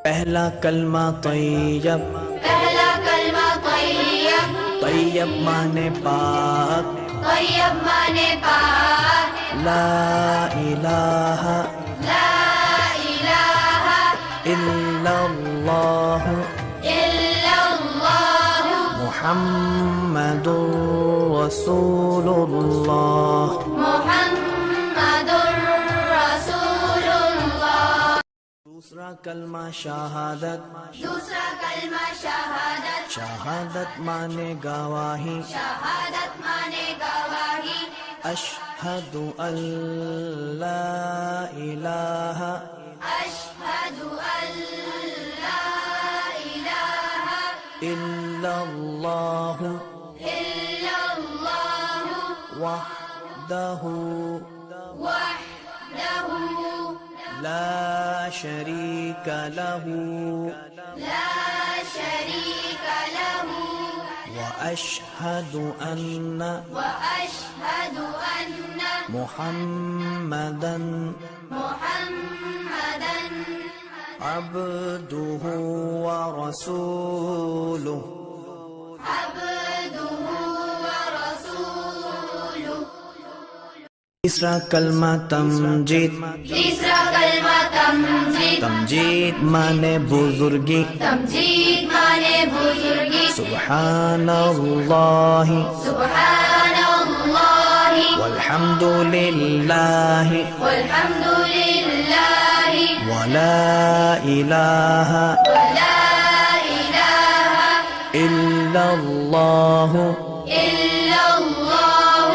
पहला कलमा तैयब, पहला कलमा तैयब, तैयब माने पाक, तैयब माने पाक, ला इलाहा ला इलाहा इल्लल्लाह इल्लल्लाह मुहम्मदुर रसूलुल्लाह। मुहम्मदुर रसूलुल्लाह। दूसरा कलमा शहादत, दूसरा कलमा शहादत, शहादत माने गवाही, शहादत माने गवाही, अशहदु अल्ला इलाहा अशहदु अल्ला इलाहा इल्लल्लाह इल्लल्लाह वहदहु वहदहु ला शरीका लहू ला शरीका लहु वअशहदु अन्न وأشهد أن मुहम्मदन محمدا अब्दुहु व रसूलुहु। عبده ورسوله। तीसरा कलमा तमजीद, तीसरा कलमा तमजीद, तमजीद माने बुजुर्गी, तमजीद माने बुजुर्गी, सुब्हानल्लाहि सुब्हानल्लाहि वल्हम्दुलिल्लाहि वल्हम्दुलिल्लाहि वला इलाहा वला इलाहा इल्लल्लाह इल्लल्लाह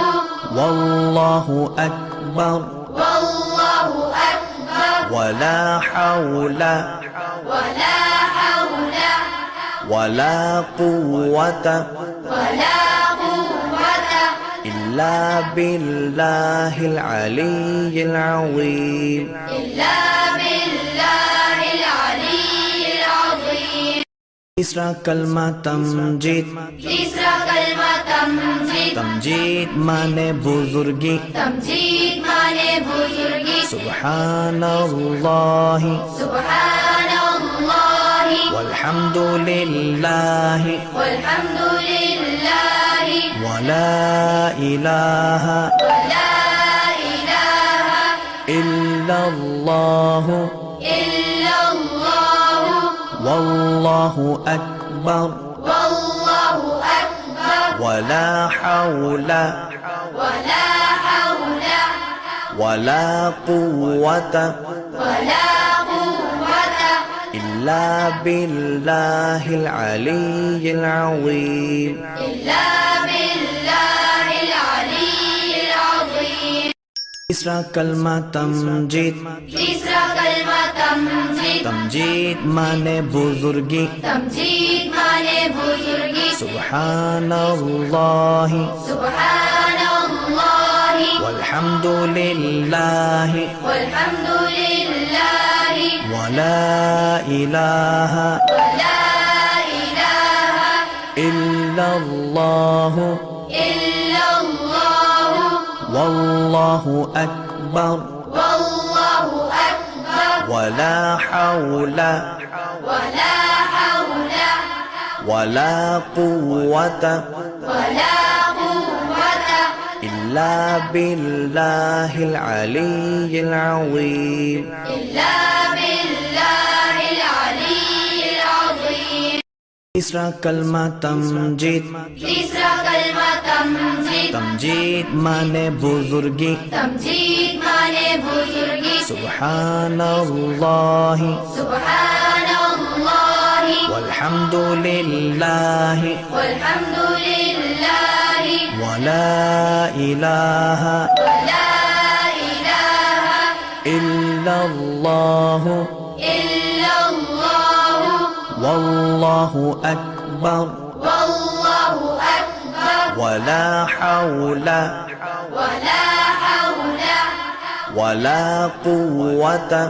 वल्लाहु अकबर वल्लाहु अकबर वला हौला वला हौला वला कुव्वता वला कुव्वता इल्ला बिल्लाहिल अलिय्यिल अज़ीम। इल्ला बिल्लाहिल अलिय्यिल अज़ीम। तीसरा कलमा तमजीद, तीसरा कलमा तमजीद, तमजीद माने बुजुर्गी, तमजीद माने बुजुर्गी, सुब्हानल्लाहि सुब्हानल्लाहि वल्हम्दुलिल्लाहि वल्हम्दुलिल्लाहि वला इलाहा वला इलाहा इल्लल्लाह इल्लल्लाह वल्लाहु अकबर वल्लाहु अकबर वला हौला वला हौला वला कुव्वता वला कुव्वता इल्ला बिल्लाहिल अलिय्यिल अज़ीम। इल्ला बिल्लाहिल अलिय्यिल अज़ीम। तीसरा कलमा तमजीद, तीसरा कलमा तमजीद, तमजीद माने बुजुर्गी, तमजीद माने बुजुर्गी, सुब्हानल्लाहि सुब्हानल्लाहि वल्हम्दुलिल्लाहि वल्हम्दुलिल्लाहि वला इलाहा वला इलाहा इल्लल्लाह इल्लल्लाह वल्लाहु अकबर वल्लाहु अकबर वला हौला वला हौला वला कुव्वता वला कुव्वता इल्ला बिल्लाहिल अलिय्यिल अज़ीम। इल्ला बिल्लाहिल अलिय्यिल अज़ीम। तीसरा कलमा तमजीद, तीसरा कलमा तमजीद, तमजीद माने बुजुर्गी, तमजीद माने बुजुर्गी, सुब्हानल्लाहि सुब्हानल्लाहि वल्हम्दुलिल्लाहि वल्हम्दुलिल्लाहि वला इलाहा वला इलाहा इल्लल्लाह इल्लल्लाह वल्लाहु अकबर वल्लाहु अकबर वला हौला वला हौला वला कुव्वता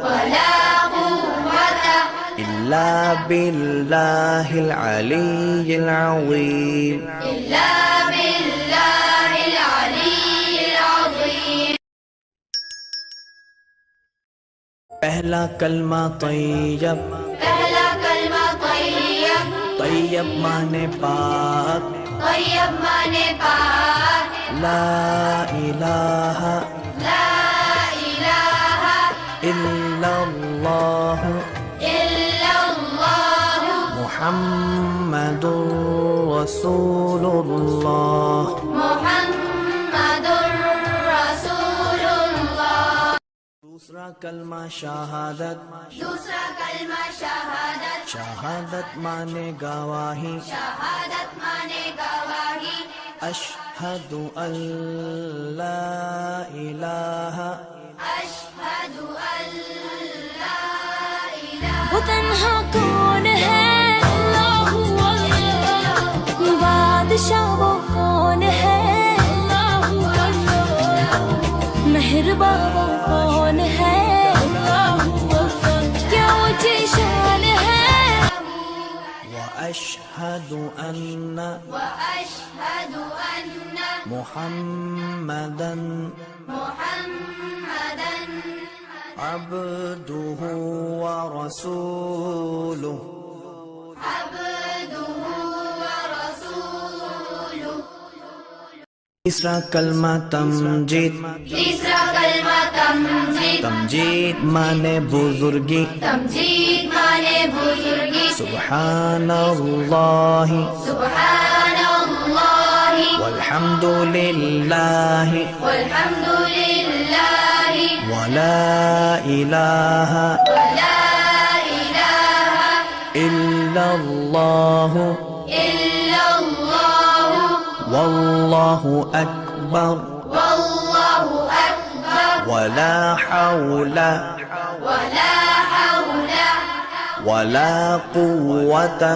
वला कुव्वता इल्ला बिल्लाहिल अलिय्यिल अज़ीम। इल्ला बिल्लाहिल अलिय्यिल अज़ीम। पहला कलमा तैयब, पहला कलमा तैयब, तैयब माने पाक, तैयब माने पाक, ला इलाहा ला इलाहा इल्लल्लाह इल्लल्लाह मुहम्मदुर रसूलुल्लाह। मुहम्मदुर रसूलुल्लाह। दूसरा कलमा शहादत, दूसरा कलमा शहादत, शहादत माने गवाही, शहादत माने गवाही, अशहदु अल्ला इलाहा अशहदु अल्ला इलाहा। वो तन्हा कौन है, अल्लाह अल्लाह। बादशाह वो कौन है, अल्लाह अल्लाह। मेहरबान वो कौन है, अल्लाह अल्लाह। क्या ऊंची शान है। व अशहदु अन्ना وأشهد أن मुहम्मदन محمدا अब्दुहु व रसूलुहु। عبده ورسوله। तीसरा कलमा तमजीद, तीसरा कलमा तमजीद, तमजीद माने बुजुर्गी, तमजीद माने बुजुर्गी, सुब्हानल्लाहि सुब्हानल्लाहि वल्हम्दुलिल्लाहि वल्हम्दुलिल्लाहि वला इलाहा वला इलाहा इल्लल्लाहु इल्लल्लाहु वल्लाहु अकबर वल्लाहु अकबर वला हौला वला हौला वला कुव्वता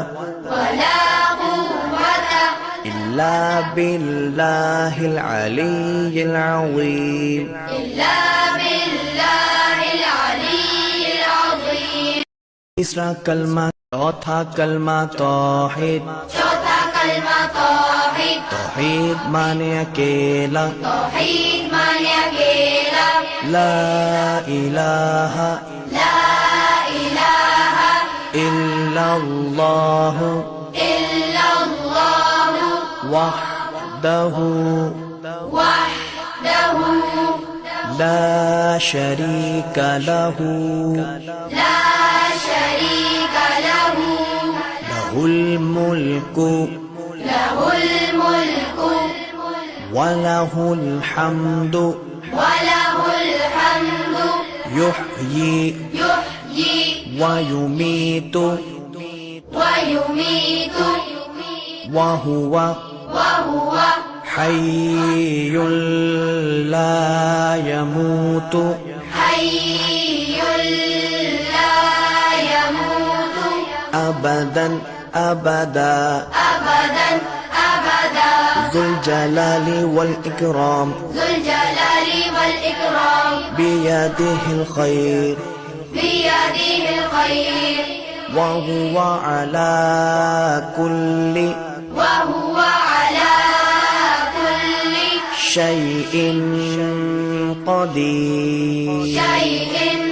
वला कुव्वता इल्ला बिल्लाहिल अलिय्यिल अज़ीम। इल्ला बिल्लाहिल अलिय्यिल अज़ीम। तीसरा कलमा, चौथा कलमा तौहीद, चौथा कलमा तौहीद, तौहीद माने अकेला, तौहीद माने अकेला, ला इलाहा ला इलाहा इल्लल्लाहु इल्लल्लाहु वहदहु वहदहु ला शरीका लहु ला शरीक लहु लहुल मुल्कु लहुल मुल्कु वलहुल हम्दु वलहुल हम्दु युह्यी युह्यी वयुमीतु वयुमीतु वहुवा वहुव हय्युल ला यमूतु हय्युल ला यमूतु अबदन अबदा अबदन अबदा ज़ुल जलाली वल इकराम ذुल जलाली वल इकराम बियदिहिल खैर बियदिहिल खैर वहुवा अला कुल्ली वहुव अला कुल्ली शैइन क़दीर। शैइन